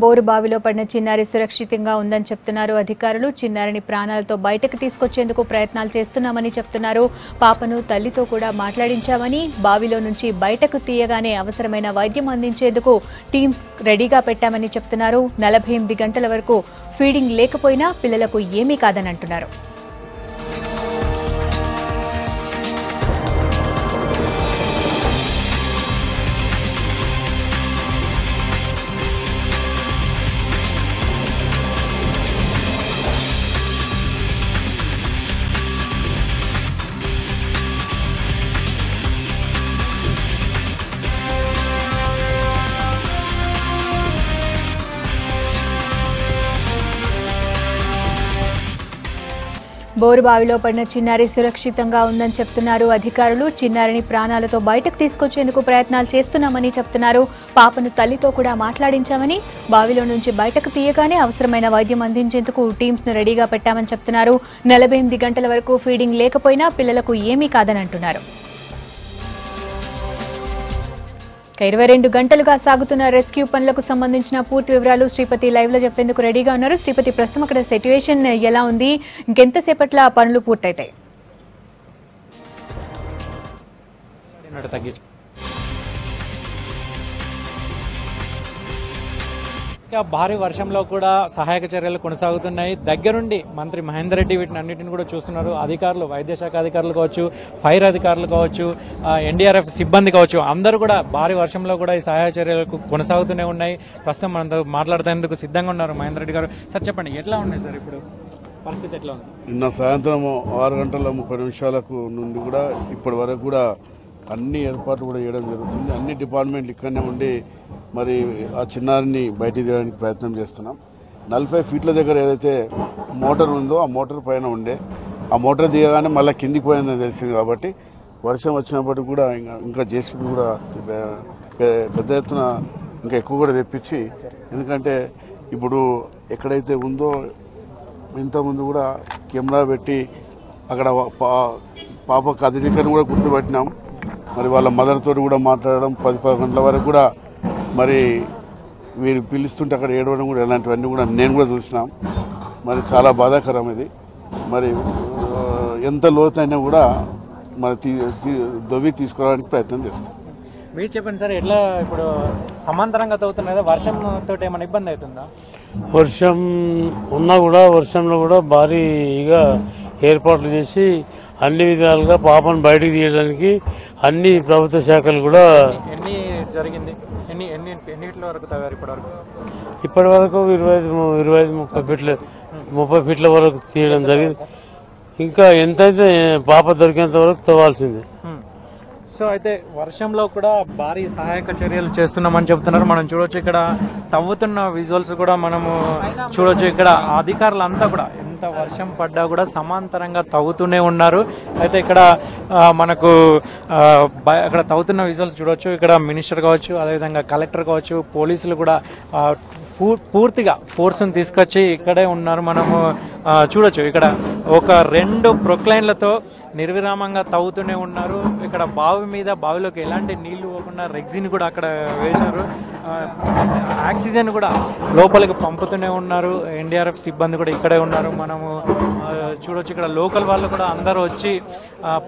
Bore బావిలో పడిన చిన్నారి సురక్షితంగా ఉందని చెప్తున్నారు అధికారులు. చిన్నారిని ప్రాణాలతో బయటకు తీసుకొచ్చేందుకు ప్రయత్నాలు చేస్తున్నామని చెప్తున్నారు. పాపను తల్లితో కూడా మాట్లాడించామని, బావిలో నుంచి బయటకు తీయగానే అవసరమైన వైద్యం అందించేందుకు టీమ్స్ రెడీగా పెట్టామని చెప్తున్నారు. 48 గంటల వరకు ఫీడింగ్ లేకపోయినా పిల్లలకు ఏమీ కాదని అంటున్నారు. బోరు బావిలో పడిన చిన్నారి సురక్షితంగా ఉందని చెప్తున్నారు అధికారులు. చిన్నారిని ప్రాణాలతో బయటకు తీసుకొచ్చేందుకు ప్రయత్నాలు చేస్తున్నామని చెప్తున్నారు. పాపను తల్లితో కూడా మాట్లాడించామని, బావిలో నుంచి బయటకు తీయగానే అవసరమైన వైద్యం అందించేందుకు టీమ్స్ ను రెడీగా పెట్టామని చెప్తున్నారు. 48 గంటల వరకు ఫీడింగ్ లేకపోయినా పిల్లలకు ఏమీ కాదని అంటున్నారు. 22 గంటలుగా సాగుతున్న రెస్క్యూ పనులకు సంబంధించిన పూర్తి వివరాలు శ్రీపతి లైవ్ లో చెప్పేందుకు రెడీగా ఉన్నారు. శ్రీపతి, ప్రస్తుతం అక్కడ సిట్యుయేషన్ ఎలా ఉంది? ఇంకెంతసేపట్ల పనులు పూర్తయితాయి? భారీ వర్షంలో కూడా సహాయక చర్యలు కొనసాగుతున్నాయి. దగ్గరుండి మంత్రి మహేందర్ రెడ్డి వీటిని అన్నింటిని కూడా చూస్తున్నారు. అధికారులు, వైద్య శాఖ అధికారులు కావచ్చు, ఫైర్ అధికారులు కావచ్చు, ఎన్డీఆర్ఎఫ్ సిబ్బంది కావచ్చు, అందరూ కూడా భారీ వర్షంలో కూడా ఈ సహాయ చర్యలకు కొనసాగుతూనే ఉన్నాయి. ప్రస్తుతం మనతో మాట్లాడుతున్నందుకు సిద్ధంగా ఉన్నారు మహేందర్ రెడ్డి గారు. సార్ చెప్పండి, ఎట్లా ఉన్నాయి సార్ ఇప్పుడు పరిస్థితి ఎట్లా ఉంది? నిన్న సాయంత్రం 6:30 నుండి కూడా ఇప్పటి వరకు కూడా అన్ని ఏర్పాట్లు కూడా చేయడం జరుగుతుంది. అన్ని డిపార్ట్మెంట్లు ఇక్కడనే ఉండి మరి ఆ చిన్నారిని బయటికి తీయడానికి ప్రయత్నం చేస్తున్నాం. 40 ఫీట్ల దగ్గర ఏదైతే మోటార్ ఉందో ఆ మోటార్ పైన ఉండే, ఆ మోటార్ దిగగానే మళ్ళీ కిందికి పోయిందని తెలిసింది. కాబట్టి వర్షం వచ్చినప్పటికి కూడా ఇంకా జేసీబీ కూడా పెద్ద ఎత్తున ఇంకా ఎక్కువ కూడా తెప్పించి, ఎందుకంటే ఇప్పుడు ఎక్కడైతే ఉందో ఇంతకుముందు కూడా కెమెరా పెట్టి అక్కడ పాప కదలికను కూడా గుర్తుపెట్టినాం. మరి వాళ్ళ మదర్ తోటి కూడా మాట్లాడడం, 10 గంటల వరకు కూడా మరి వీరు పిలుస్తుంటే అక్కడ ఏడవడం కూడా, ఇలాంటివన్నీ కూడా నేను కూడా చూసినాం. మరి చాలా బాధాకరం ఇది. మరి ఎంత లోతైనా కూడా మరి దొవ్వి తీసుకురావడానికి ప్రయత్నం చేస్తాం. మీరు చెప్పండి సార్, ఎట్లా ఇప్పుడు సమాంతరంగా తవ్వుతున్నారు కదా, వర్షంతో ఏమైనా ఇబ్బంది అవుతుందా? వర్షం ఉన్నా కూడా వర్షంలో కూడా భారీగా ఏర్పాట్లు చేసి అన్ని విధాలుగా పాపను బయటికి తీయడానికి అన్ని ప్రభుత్వ శాఖలు కూడా ఎన్ని జరిగింది? ఎన్ని ఫీట్ల వరకు తవ్వారు ఇప్పటి వరకు 25-30 ఫీట్ల వరకు తీయడం జరిగింది. ఇంకా ఎంతైతే పాప దొరికేంత వరకు తవ్వాల్సిందే. సో అయితే వర్షంలో కూడా భారీ సహాయక చర్యలు చేస్తున్నామని చెప్తున్నారు. మనం చూడొచ్చు, ఇక్కడ తవ్వుతున్న విజువల్స్ కూడా మనము చూడొచ్చు. ఇక్కడ అధికారులంతా కూడా ఎంత వర్షం పడ్డా కూడా సమాంతరంగా తవ్వుతూనే ఉన్నారు. అయితే ఇక్కడ మనకు అక్కడ తవ్వుతున్న విజువల్స్ చూడొచ్చు. ఇక్కడ మినిస్టర్ కావచ్చు, అదేవిధంగా కలెక్టర్ కావచ్చు, పోలీసులు కూడా పూర్తిగా ఫోర్స్ని తీసుకొచ్చి ఇక్కడే ఉన్నారు. మనము చూడొచ్చు, ఇక్కడ ఒక 2 ప్రొక్లైన్లతో నిర్విరామంగా తవ్వుతూనే ఉన్నారు. ఇక్కడ బావిలోకి ఎలాంటి నీళ్లు పోకుండా రెగ్జిన్ కూడా అక్కడ వేశారు. ఆక్సిజన్ కూడా లోపలికి పంపుతూనే ఉన్నారు. ఎన్డీఆర్ఎఫ్ సిబ్బంది కూడా ఇక్కడే ఉన్నారు. మనము చూడొచ్చు, ఇక్కడ లోకల్ వాళ్ళు కూడా అందరూ వచ్చి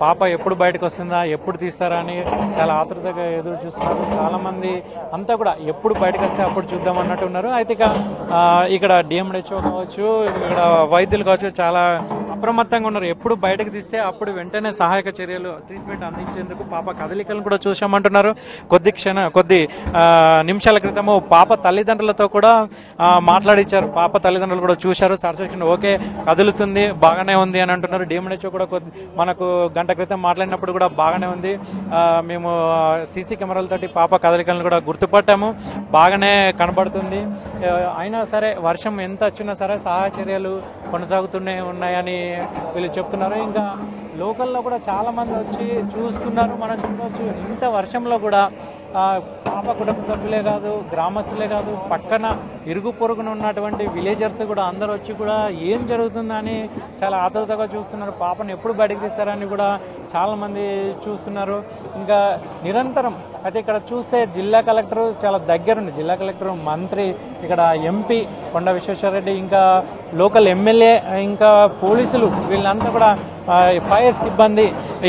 పాప ఎప్పుడు బయటకు వస్తుందా, ఎప్పుడు తీస్తారా అని చాలా ఆతృతగా ఎదురు చూస్తున్నారు. చాలామంది అంతా కూడా ఎప్పుడు బయటకు వస్తే అప్పుడు చూద్దాం అన్నట్టు ఉన్నారు. అయితే ఇక్కడ డిఎంహెచ్ఓ కావచ్చు, ఇక్కడ వైద్యులు కావచ్చు, చాలా అప్రమత్తంగా ఉన్నారు. ఎప్పుడు బయటకు తీస్తే అప్పుడు వెంటనే సహాయక చర్యలు, ట్రీట్మెంట్ అందించేందుకు పాప కదలికలను కూడా చూసామంటున్నారు. కొద్ది నిమిషాల క్రితము పాప తల్లిదండ్రులతో కూడా మాట్లాడించారు. పాప తల్లిదండ్రులు కూడా చూశారు. సర్సేషన్ ఓకే, కదులుతుంది, బాగానే ఉంది అని అంటున్నారు. డిఎంహెచ్ఓ కూడా మనకు గంట క్రితం మాట్లాడినప్పుడు కూడా బాగానే ఉంది, మేము సీసీ కెమెరాలతోటి పాప కదలికలను కూడా గుర్తుపట్టాము, బాగానే కనబడుతుంది. అయినా సరే వర్షం ఎంత వచ్చినా సరే సహాయ చర్యలు కొనసాగుతూనే ఉన్నాయని వీళ్ళు చెప్తున్నారు. ఇంకా లోకల్లో కూడా చాలా మంది వచ్చి చూస్తున్నారు. మనం చూడవచ్చు, ఇంత వర్షంలో కూడా పాప కుటుంబ సభ్యులే కాదు, గ్రామస్తులే కాదు, పక్కన ఇరుగు పొరుగున ఉన్నటువంటి విలేజర్స్ కూడా అందరూ వచ్చి కూడా ఏం జరుగుతుందని చాలా ఆతృతగా చూస్తున్నారు. పాపను ఎప్పుడు బయటకు తీస్తారని కూడా చాలామంది చూస్తున్నారు. ఇంకా నిరంతరం అయితే ఇక్కడ చూస్తే జిల్లా కలెక్టర్ చాలా దగ్గరుండి, జిల్లా కలెక్టర్, మంత్రి, ఇక్కడ ఎంపీ కొండ విశ్వేశ్వరరెడ్డి, ఇంకా లోకల్ ఎమ్మెల్యే, ఇంకా పోలీసులు వీళ్ళంతా కూడా ఫైర్ సిబ్బంది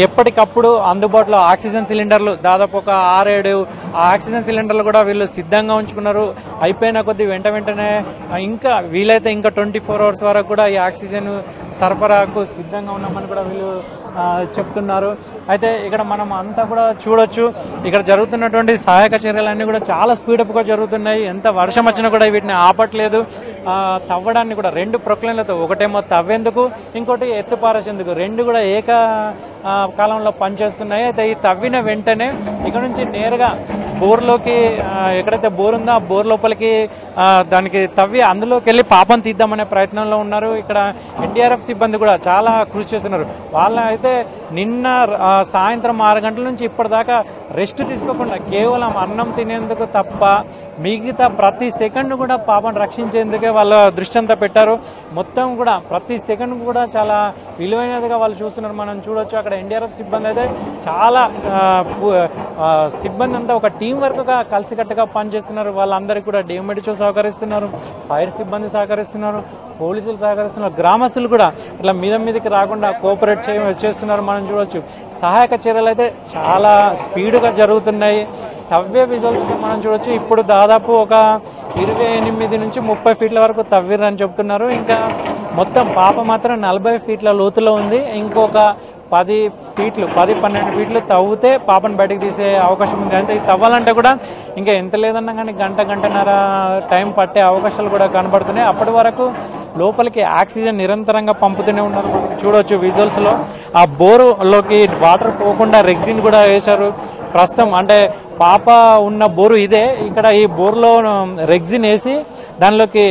ఎప్పటికప్పుడు అందుబాటులో ఆక్సిజన్ సిలిండర్లు దాదాపు ఒక 6-7 ఆక్సిజన్ సిలిండర్లు కూడా వీళ్ళు సిద్ధంగా ఉంచుకున్నారు. అయిపోయిన కొద్దీ వెంటనే ఇంకా వీలైతే ఇంకా 24 hours వరకు కూడా ఈ ఆక్సిజన్ సరఫరాకు సిద్ధంగా ఉన్నామని కూడా వీళ్ళు చెప్తున్నారు. అయితే ఇక్కడ మనం అంతా కూడా చూడొచ్చు, ఇక్కడ జరుగుతున్నటువంటి సహాయక చర్యలన్నీ కూడా చాలా స్పీడప్గా జరుగుతున్నాయి. ఎంత వర్షం వచ్చినా కూడా వీటిని ఆపట్లేదు. తవ్వడాన్ని కూడా 2 ప్రొక్లైన్లతో, ఒకటేమో తవ్వేందుకు, ఇంకోటి ఎత్తుపారేసేందుకు, 2 కూడా ఏక కాలంలో పనిచేస్తున్నాయి. అయితే ఈ తవ్విన వెంటనే ఇక్కడ నుంచి నేరుగా బోర్లోకి, ఎక్కడైతే బోర్ ఉందో ఆ బోర్ లోపలికి దానికి తవ్వి అందులోకి వెళ్ళి పాపం తీద్దామనే ప్రయత్నంలో ఉన్నారు. ఇక్కడ ఎన్డీఆర్ఎఫ్ సిబ్బంది కూడా చాలా కృషి చేస్తున్నారు. వాళ్ళ అయితే నిన్న సాయంత్రం 6 గంటల నుంచి ఇప్పటిదాకా రెస్ట్ తీసుకోకుండా కేవలం అన్నం తినేందుకు తప్ప మిగతా ప్రతి సెకండ్ కూడా పాపను రక్షించేందుకే వాళ్ళ దృష్టి అంతా పెట్టారు. మొత్తం కూడా ప్రతి సెకండ్ కూడా చాలా విలువైనదిగా వాళ్ళు చూస్తున్నారు. మనం చూడొచ్చు అక్కడ ఎన్డీఆర్ఎఫ్ సిబ్బంది అయితే చాలా సిబ్బంది అంతా ఒక టీం వర్క్గా కలిసికట్టుగా పనిచేస్తున్నారు. వాళ్ళందరికీ కూడా డిఎంఎడిచో సహకరిస్తున్నారు, ఫైర్ సిబ్బంది సహకరిస్తున్నారు, పోలీసులు సహకరిస్తున్నారు, గ్రామస్తులు కూడా ఇట్లా మీదకి రాకుండా కోఆపరేట్ చేస్తున్నారు. మనం చూడొచ్చు సహాయక చర్యలు అయితే చాలా స్పీడ్గా జరుగుతున్నాయి. తవ్వే విజువల్స్ మనం చూడొచ్చు. ఇప్పుడు దాదాపు ఒక 28 నుంచి 30 ఫీట్ల వరకు తవ్విరని చెప్తున్నారు. ఇంకా మొత్తం పాప మాత్రం 40 ఫీట్ల లోతులో ఉంది. ఇంకొక 10-12 ఫీట్లు తవ్వితే పాపను బయటకు తీసే అవకాశం ఉంది. అంటే ఇది తవ్వాలంటే కూడా ఇంకా ఎంత లేదన్నా కానీ గంటన్నర టైం పట్టే అవకాశాలు కూడా కనబడుతున్నాయి. అప్పటి వరకు లోపలికి ఆక్సిజన్ నిరంతరంగా పంపుతూనే ఉన్నారు. చూడొచ్చు విజువల్స్లో ఆ బోరులోకి వాటర్ పోకుండా రెగ్జిన్ కూడా వేశారు. ప్రస్తుతం అంటే పాప ఉన్న బోరు ఇదే. ఇక్కడ ఈ బోర్లో రెగ్జిన్ వేసి దానిలోకి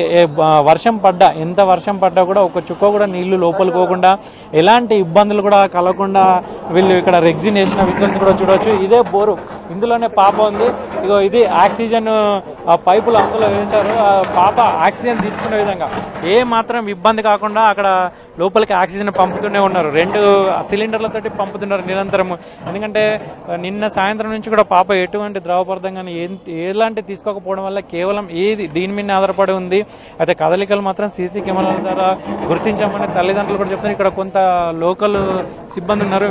వర్షం పడ్డా, ఎంత వర్షం పడ్డా కూడా ఒక చుక్క కూడా నీళ్లు లోపలికి పోకుండా, ఎలాంటి ఇబ్బందులు కూడా కలగకుండా వీళ్ళు ఇక్కడ రెగ్జిన్ వేసిన విజువల్స్ కూడా చూడవచ్చు. ఇదే బోరు, ఇందులోనే పాప ఉంది. ఇగో ఇది ఆక్సిజన్ పైపులు అందులో వేశారు. పాప ఆక్సిజన్ తీసుకునే విధంగా ఏ మాత్రం ఇబ్బంది కాకుండా అక్కడ లోపలికి ఆక్సిజన్ పంపుతూనే ఉన్నారు. 2 సిలిండర్లతోటి పంపుతున్నారు నిరంతరము. ఎందుకంటే నిన్న సాయంత్రం నుంచి కూడా పాప ఎటువంటి ద్రవపదార్థం కానీ ఎలాంటి తీసుకోకపోవడం వల్ల కేవలం దీని మీద ఆధారపడి ఉంది. అయితే కదలికలు మాత్రం సీసీ కెమెరాల ద్వారా గుర్తించామని తల్లిదండ్రులు కూడా చెప్తున్నారు. ఇక్కడ కొంత లోకల్ సిబ్బంది ఉన్నారు,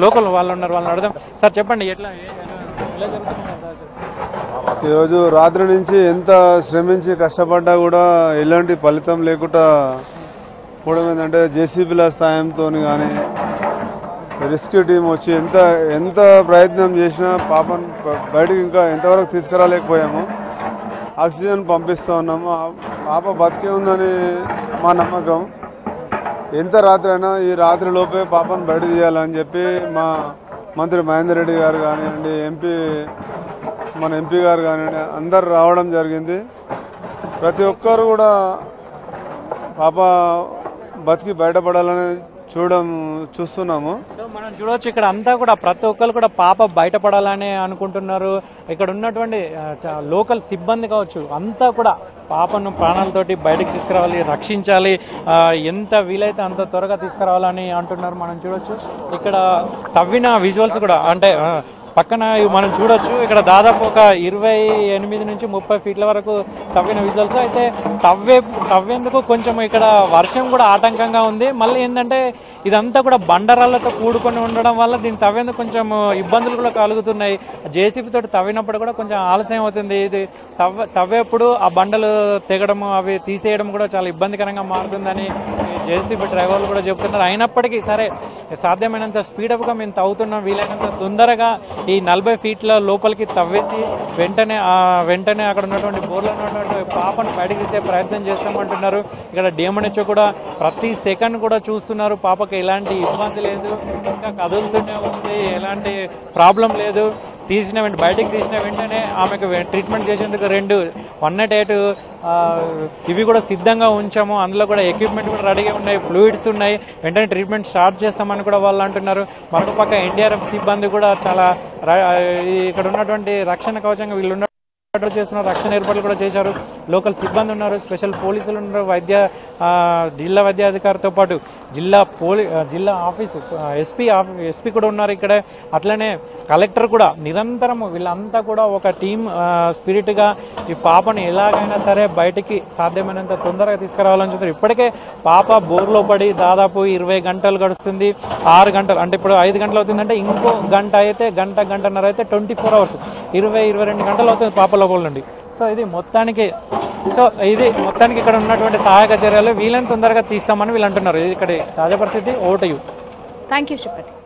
లోకల్ వాళ్ళు ఉన్నారు, వాళ్ళని అడదాం. సార్ చెప్పండి, ఎలా జరుగుతుంది? ఈరోజు రాత్రి నుంచి ఎంత శ్రమించి కష్టపడ్డా కూడా ఎలాంటి ఫలితం లేకుండా పోవడం ఏంటంటే జేసీబీల సాయంతో కానీ రెస్క్యూ టీం వచ్చి ఎంత ప్రయత్నం చేసినా పాపను బయటకు ఇంకా ఎంతవరకు తీసుకురాలేకపోయాము. ఆక్సిజన్ పంపిస్తూ ఉన్నాము. పాప బతికే ఉందని మా నమ్మకం. ఎంత రాత్రి అయినా ఈ రాత్రి లోపే పాపను బయట తీయాలని చెప్పి మా మంత్రి మహేందర్ రెడ్డి గారు కానివ్వండి, మన ఎంపీ గారు కానివ్వండి, అందరు రావడం జరిగింది. ప్రతి ఒక్కరు కూడా పాప బతికి బయటపడాలని చూస్తున్నాము. సో మనం చూడవచ్చు ఇక్కడ అంతా కూడా ప్రతి ఒక్కరు కూడా పాప బయటపడాలని అనుకుంటున్నారు. ఇక్కడ ఉన్నటువంటి లోకల్ సిబ్బంది కావచ్చు, అంతా కూడా పాపను ప్రాణాలతోటి బయటకు తీసుకురావాలి, రక్షించాలి, ఎంత వీలైతే అంత త్వరగా తీసుకురావాలని అంటున్నారు. మనం చూడొచ్చు ఇక్కడ తవ్విన విజువల్స్ కూడా, అంటే పక్కన మనం చూడొచ్చు ఇక్కడ దాదాపు ఒక 28 నుంచి 30 ఫీట్ల వరకు తవ్విన విజువల్స్. అయితే తవ్వేందుకు కొంచెం ఇక్కడ వర్షం కూడా ఆటంకంగా ఉంది. మళ్ళీ ఏంటంటే ఇదంతా కూడా బండరాళ్లతో కూడుకొని ఉండడం వల్ల దీన్ని తవ్వేందుకు కొంచెం ఇబ్బందులు కూడా కలుగుతున్నాయి. జేసీబీ తోటి తవ్వినప్పుడు కూడా కొంచెం ఆలస్యం అవుతుంది. ఇది తవ్వేప్పుడు ఆ బండలు తెగడం, అవి తీసేయడం కూడా చాలా ఇబ్బందికరంగా మారుతుందని జేసీబీ డ్రైవర్లు కూడా చెప్తున్నారు. అయినప్పటికీ సరే సాధ్యమైనంత స్పీడప్గా మేము తవ్వుతున్నాం, వీలైనంత తొందరగా ఈ 40 ఫీట్ల లోపలికి తవ్వేసి వెంటనే అక్కడ ఉన్నటువంటి బోర్లో ఉన్నటువంటి పాపను బయటకు తీసే ప్రయత్నం చేస్తామంటున్నారు. ఇక్కడ డిఎంఎన్హెచ్ఓ కూడా ప్రతి సెకండ్ కూడా చూస్తున్నారు. పాపకి ఎలాంటి ఇబ్బంది లేదు, ఇంకా కదులుతూనే ఉంది, ఎలాంటి ప్రాబ్లం లేదు. బయటికి తీసిన వెంటనే ఆమెకు ట్రీట్మెంట్ చేసేందుకు 108 ఇవి కూడా సిద్ధంగా ఉంచాము. అందులో కూడా ఎక్విప్మెంట్ కూడా రెడీగా ఉన్నాయి, ఫ్లూయిడ్స్ ఉన్నాయి, వెంటనే ట్రీట్మెంట్ స్టార్ట్ చేస్తామని కూడా వాళ్ళు అంటున్నారు. మరొక పక్క ఎన్డీఆర్ఎఫ్ సిబ్బంది కూడా చాలా ఇక్కడ ఉన్నటువంటి రక్షణ కవచంగా వీళ్ళు చేస్తున్న రక్షణ ఏర్పాట్లు కూడా చేశారు. లోకల్ సిబ్బంది ఉన్నారు, స్పెషల్ పోలీసులు ఉన్నారు, జిల్లా వైద్యాధికారితో పాటు జిల్లా ఆఫీసు ఎస్పీ కూడా ఉన్నారు ఇక్కడ. అట్లనే కలెక్టర్ కూడా నిరంతరం వీళ్ళంతా కూడా ఒక టీం స్పిరిట్గా ఈ పాపని ఎలాగైనా సరే బయటికి సాధ్యమైనంత తొందరగా తీసుకురావాలని చూస్తారు. ఇప్పటికే పాప బోర్లో పడి దాదాపు 20 గంటలు గడుస్తుంది. 6 గంటలు అంటే ఇప్పుడు 5 గంటలు అవుతుందంటే ఇంకో గంట అయితే గంటన్నర అయితే 24 అవర్స్ 22 గంటలు అవుతుంది పాప లోపల నుండి. సో ఇది మొత్తానికి ఇక్కడ ఉన్నటువంటి సహాయక చర్యలు వీళ్ళని తొందరగా తీస్తామని వీళ్ళు అంటున్నారు. ఇది ఇక్కడ తాజా పరిస్థితి. ఓటు. Thank you Sripati.